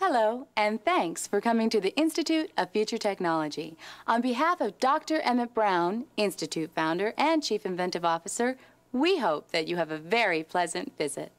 Hello, and thanks for coming to the Institute of Future Technology. On behalf of Dr. Emmett Brown, Institute founder and Chief Inventive Officer, we hope that you have a very pleasant visit.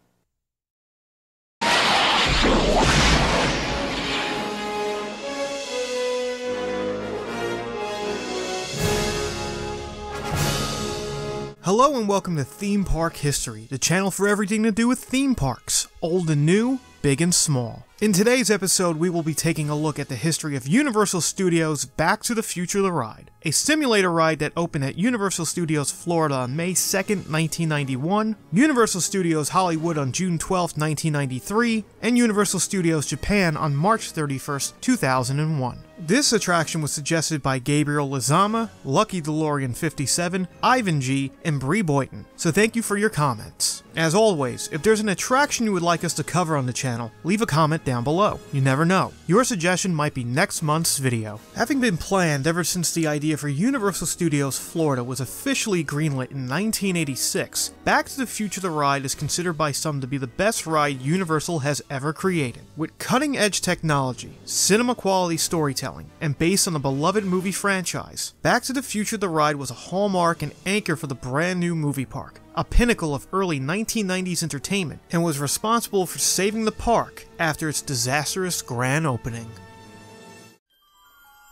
Hello and welcome to Theme Park History, the channel for everything to do with theme parks, old and new, big and small. In today's episode, we will be taking a look at the history of Universal Studios' Back to the Future the Ride, a simulator ride that opened at Universal Studios Florida on May 2nd, 1991, Universal Studios Hollywood on June 12th, 1993, and Universal Studios Japan on March 31st, 2001. This attraction was suggested by Gabriel Lizama, Lucky DeLorean 57, Ivan G, and Bree Boyton, so thank you for your comments. As always, if there's an attraction you would like us to cover on the channel, leave a comment down below. You never know. Your suggestion might be next month's video. Having been planned ever since the idea for Universal Studios Florida was officially greenlit in 1986, Back to the Future the Ride is considered by some to be the best ride Universal has ever created. With cutting-edge technology, cinema-quality storytelling, and based on the beloved movie franchise, Back to the Future the Ride was a hallmark and anchor for the brand new movie park, a pinnacle of early 1990s entertainment, and was responsible for saving the park after its disastrous grand opening.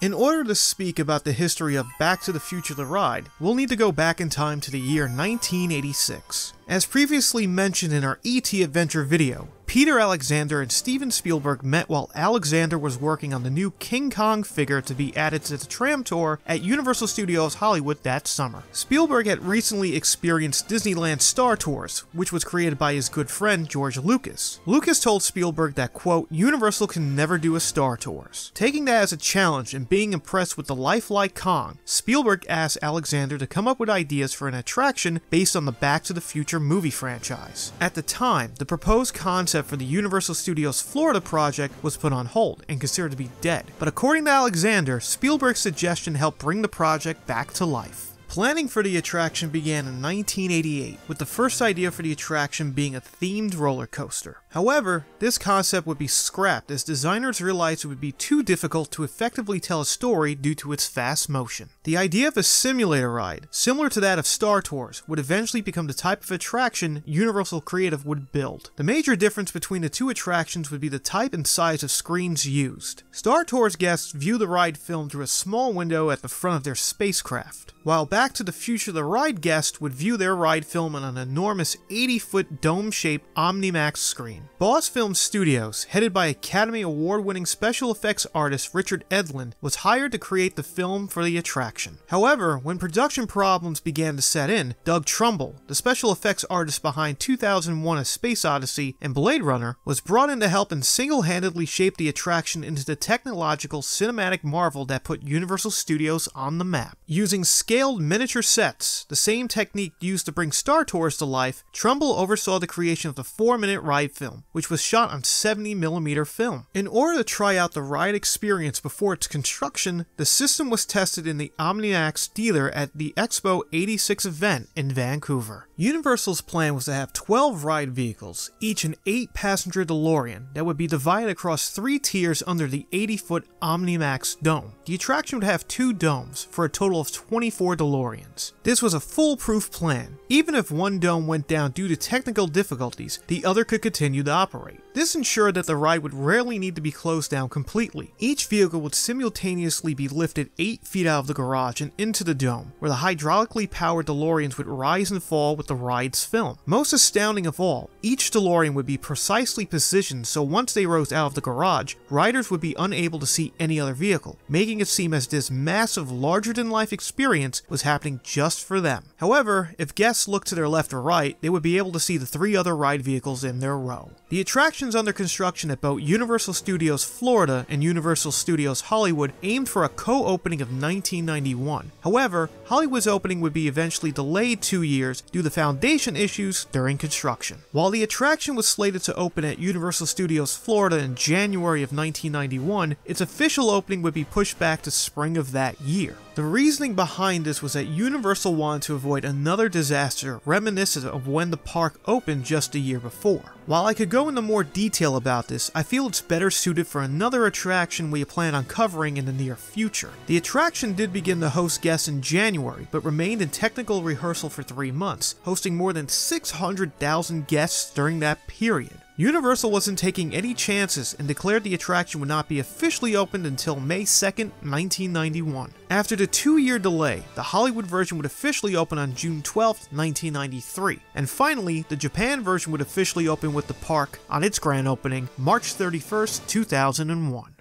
In order to speak about the history of Back to the Future the Ride, we'll need to go back in time to the year 1986. As previously mentioned in our E.T. Adventure video, Peter Alexander and Steven Spielberg met while Alexander was working on the new King Kong figure to be added to the tram tour at Universal Studios Hollywood that summer. Spielberg had recently experienced Disneyland Star Tours, which was created by his good friend George Lucas. Lucas told Spielberg that, quote, Universal can never do a Star Tours. Taking that as a challenge and being impressed with the lifelike Kong, Spielberg asked Alexander to come up with ideas for an attraction based on the Back to the Future movie franchise. At the time, the proposed concept for the Universal Studios Florida project was put on hold and considered to be dead, but according to Alexander, Spielberg's suggestion helped bring the project back to life. Planning for the attraction began in 1988, with the first idea for the attraction being a themed roller coaster. However, this concept would be scrapped as designers realized it would be too difficult to effectively tell a story due to its fast motion. The idea of a simulator ride, similar to that of Star Tours, would eventually become the type of attraction Universal Creative would build. The major difference between the two attractions would be the type and size of screens used. Star Tours guests view the ride film through a small window at the front of their spacecraft, while Back to the Future the Ride guests would view their ride film on an enormous 80-foot dome-shaped OmniMax screen. Boss Film Studios, headed by Academy Award-winning special effects artist Richard Edlund, was hired to create the film for the attraction. However, when production problems began to set in, Doug Trumbull, the special effects artist behind 2001: A Space Odyssey and Blade Runner, was brought in to help and single-handedly shape the attraction into the technological cinematic marvel that put Universal Studios on the map. Using scaled miniature sets, the same technique used to bring Star Tours to life, Trumbull oversaw the creation of the 4-minute ride film, which was shot on 70mm film. In order to try out the ride experience before its construction, the system was tested in the OmniMax dealer at the Expo 86 event in Vancouver. Universal's plan was to have 12 ride vehicles, each an 8-passenger DeLorean that would be divided across 3 tiers under the 80-foot OmniMax dome. The attraction would have 2 domes, for a total of 24 DeLoreans. This was a foolproof plan. Even if one dome went down due to technical difficulties, the other could continue to operate. This ensured that the ride would rarely need to be closed down completely. Each vehicle would simultaneously be lifted 8 feet out of the garage and into the dome, where the hydraulically powered DeLoreans would rise and fall with the ride's film. Most astounding of all, each DeLorean would be precisely positioned so once they rose out of the garage, riders would be unable to see any other vehicle, making it seem as this massive, larger-than-life experience was happening just for them. However, if guests looked to their left or right, they would be able to see the 3 other ride vehicles in their row. The attractions under construction at both Universal Studios Florida and Universal Studios Hollywood aimed for a co-opening of 1991. However, Hollywood's opening would be eventually delayed 2 years due to foundation issues during construction. While the attraction was slated to open at Universal Studios Florida in January of 1991, its official opening would be pushed back to spring of that year. The reasoning behind this was that Universal wanted to avoid another disaster reminiscent of when the park opened just a year before. While I could go into more detail about this, I feel it's better suited for another attraction we plan on covering in the near future. The attraction did begin to host guests in January, but remained in technical rehearsal for 3 months, hosting more than 600,000 guests during that period. Universal wasn't taking any chances and declared the attraction would not be officially opened until May 2nd, 1991. After the 2-year delay, the Hollywood version would officially open on June 12th, 1993, and finally, the Japan version would officially open with the park on its grand opening, March 31st, 2001.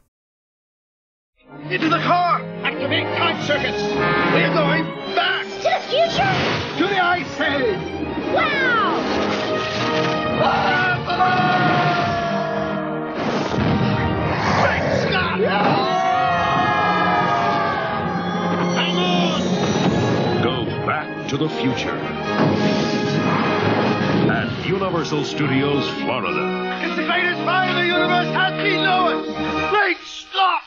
Into the car! Activate time circuits! We're going back! To the future? To the Ice Age! Wow! Great Scott! Hang on! Go back to the future. At Universal Studios, Florida. It's the greatest ride in the universe as we know it! Great Scott!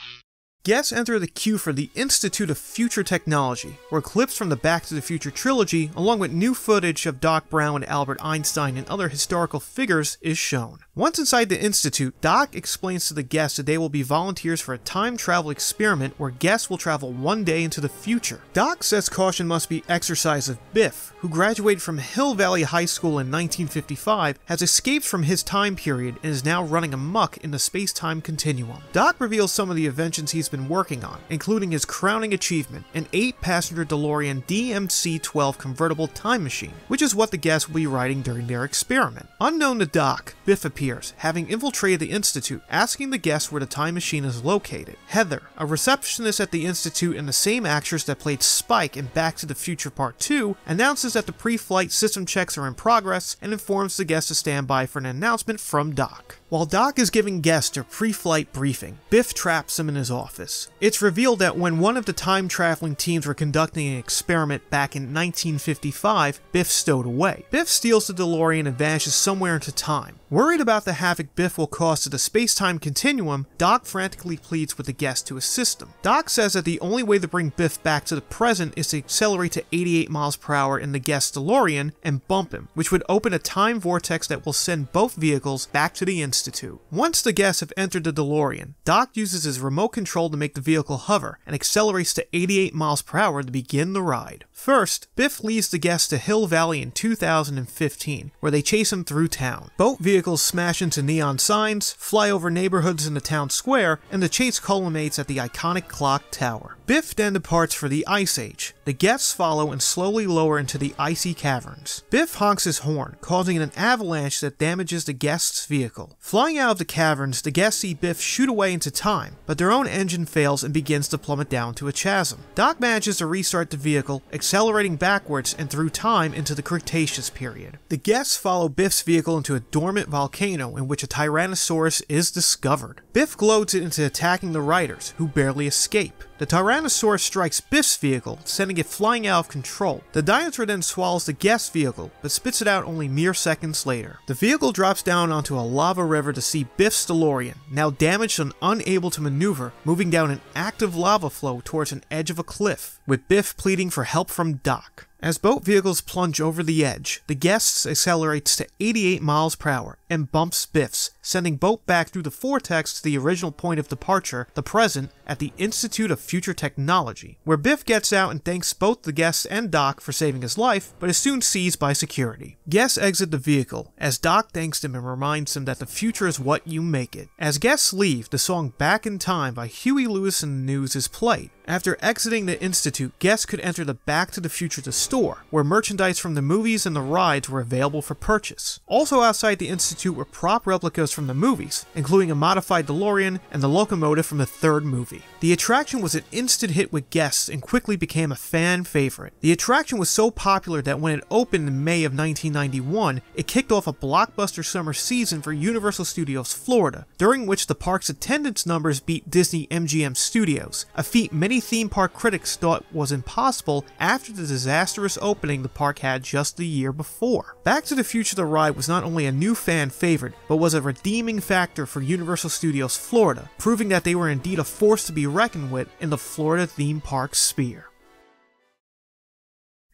Guests enter the queue for the Institute of Future Technology, where clips from the Back to the Future trilogy, along with new footage of Doc Brown and Albert Einstein and other historical figures, is shown. Once inside the Institute, Doc explains to the guests that they will be volunteers for a time travel experiment where guests will travel 1 day into the future. Doc says caution must be exercised of Biff, who graduated from Hill Valley High School in 1955, has escaped from his time period and is now running amok in the space-time continuum. Doc reveals some of the inventions he's been working on, including his crowning achievement, an 8-passenger DeLorean DMC-12 convertible time machine, which is what the guests will be riding during their experiment. Unknown to Doc, Biff appears, having infiltrated the Institute, asking the guests where the time machine is located. Heather, a receptionist at the Institute and the same actress that played Spike in Back to the Future Part 2, announces that the pre-flight system checks are in progress and informs the guests to stand by for an announcement from Doc. While Doc is giving guests their pre-flight briefing, Biff traps him in his office. It's revealed that when one of the time-traveling teams were conducting an experiment back in 1955, Biff stowed away. Biff steals the DeLorean and vanishes somewhere into time. Worried about the havoc Biff will cause to the space-time continuum, Doc frantically pleads with the guests to assist him. Doc says that the only way to bring Biff back to the present is to accelerate to 88 miles per hour in the guest's DeLorean and bump him, which would open a time vortex that will send both vehicles back to the Institute. Once the guests have entered the DeLorean, Doc uses his remote control to make the vehicle hover and accelerates to 88 miles per hour to begin the ride. First, Biff leads the guests to Hill Valley in 2015, where they chase him through town. Both vehicles smash into neon signs, fly over neighborhoods in the town square, and the chase culminates at the iconic clock tower. Biff then departs for the Ice Age. The guests follow and slowly lower into the icy caverns. Biff honks his horn, causing an avalanche that damages the guests' vehicle. Flying out of the caverns, the guests see Biff shoot away into time, but their own engine fails and begins to plummet down to a chasm. Doc manages to restart the vehicle, accelerating backwards and through time into the Cretaceous period. The guests follow Biff's vehicle into a dormant volcano in which a Tyrannosaurus is discovered. Biff gloats it into attacking the riders, who barely escape. The Tyrannosaurus strikes Biff's vehicle, sending it flying out of control. The dinosaur then swallows the guest vehicle, but spits it out only mere seconds later. The vehicle drops down onto a lava river to see Biff's DeLorean, now damaged and unable to maneuver, moving down an active lava flow towards an edge of a cliff, with Biff pleading for help from Doc. As both vehicles plunge over the edge, the guests accelerates to 88 miles per hour and bumps Biff's, sending both back through the vortex to the original point of departure, the present, at the Institute of Future Technology, where Biff gets out and thanks both the guests and Doc for saving his life, but is soon seized by security. Guests exit the vehicle, as Doc thanks them and reminds them that the future is what you make it. As guests leave, the song Back in Time by Huey Lewis and the News is played. After exiting the Institute, guests could enter the Back to the Future store, where merchandise from the movies and the rides were available for purchase. Also outside the Institute were prop replicas from the movies, including a modified DeLorean and the locomotive from the third movie. The attraction was an instant hit with guests and quickly became a fan favorite. The attraction was so popular that when it opened in May of 1991, it kicked off a blockbuster summer season for Universal Studios Florida, during which the park's attendance numbers beat Disney MGM Studios, a feat many theme park critics thought was impossible after the disastrous opening the park had just the year before. Back to the Future the ride was not only a new fan favorite, but was a redeeming factor for Universal Studios Florida, proving that they were indeed a force to be reckoned with in the Florida theme park sphere.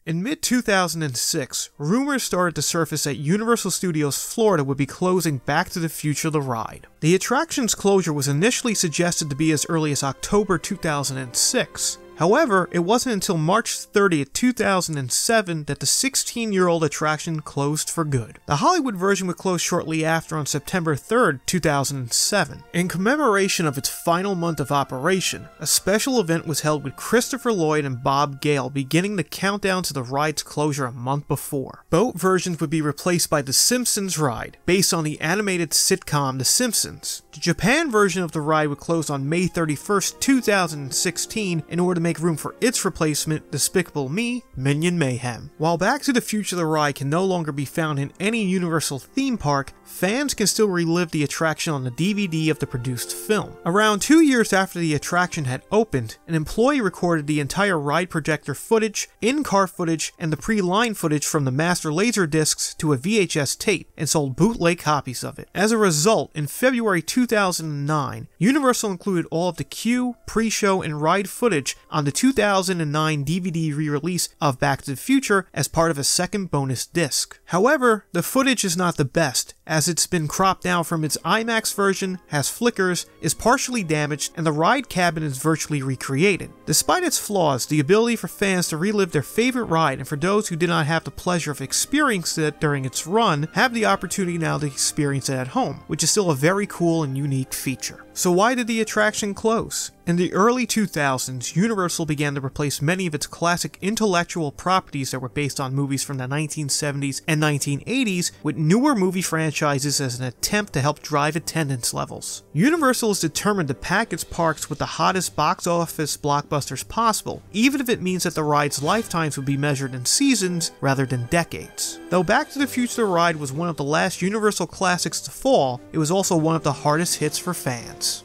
In mid-2006, rumors started to surface that Universal Studios Florida would be closing Back to the Future the ride. The attraction's closure was initially suggested to be as early as October 2006. However, it wasn't until March 30th, 2007 that the 16-year-old attraction closed for good. The Hollywood version would close shortly after on September 3rd, 2007. In commemoration of its final month of operation, a special event was held with Christopher Lloyd and Bob Gale beginning the countdown to the ride's closure a month before. Both versions would be replaced by the Simpsons Ride, based on the animated sitcom The Simpsons. The Japan version of the ride would close on May 31st, 2016 in order to make room for its replacement, Despicable Me Minion Mayhem. While Back to the Future the ride can no longer be found in any Universal theme park, fans can still relive the attraction on the DVD of the produced film. Around 2 years after the attraction had opened, an employee recorded the entire ride projector footage, in-car footage, and the pre-line footage from the master laser discs to a VHS tape and sold bootleg copies of it. As a result, in February 2009, Universal included all of the queue, pre-show, and ride footage on the 2009 DVD re-release of Back to the Future as part of a second bonus disc. However, the footage is not the best, as it's been cropped down from its IMAX version, has flickers, is partially damaged, and the ride cabin is virtually recreated. Despite its flaws, the ability for fans to relive their favorite ride, and for those who did not have the pleasure of experiencing it during its run, have the opportunity now to experience it at home, which is still a very cool and unique feature. So why did the attraction close? In the early 2000s, Universal began to replace many of its classic intellectual properties that were based on movies from the 1970s and 1980s with newer movie franchises as an attempt to help drive attendance levels. Universal is determined to pack its parks with the hottest box office blockbusters possible, even if it means that the ride's lifetimes would be measured in seasons rather than decades. Though Back to the Future the ride was one of the last Universal classics to fall, it was also one of the hardest hits for fans.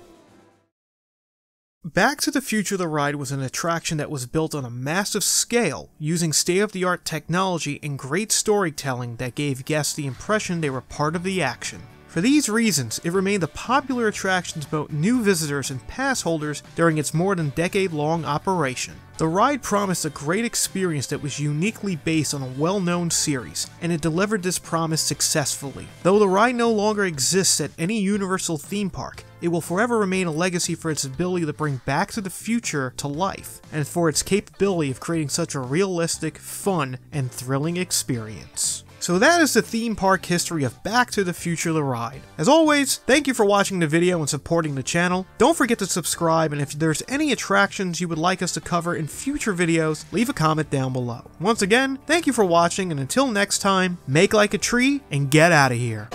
Back to the Future the ride was an attraction that was built on a massive scale, using state-of-the-art technology and great storytelling that gave guests the impression they were part of the action. For these reasons, it remained a popular attraction to both new visitors and pass holders during its more than decade-long operation. The ride promised a great experience that was uniquely based on a well-known series, and it delivered this promise successfully. Though the ride no longer exists at any Universal theme park, it will forever remain a legacy for its ability to bring Back to the Future to life, and for its capability of creating such a realistic, fun, and thrilling experience. So that is the theme park history of Back to the Future the ride. As always, thank you for watching the video and supporting the channel. Don't forget to subscribe, and if there's any attractions you would like us to cover in future videos, leave a comment down below. Once again, thank you for watching, and until next time, make like a tree and get out of here.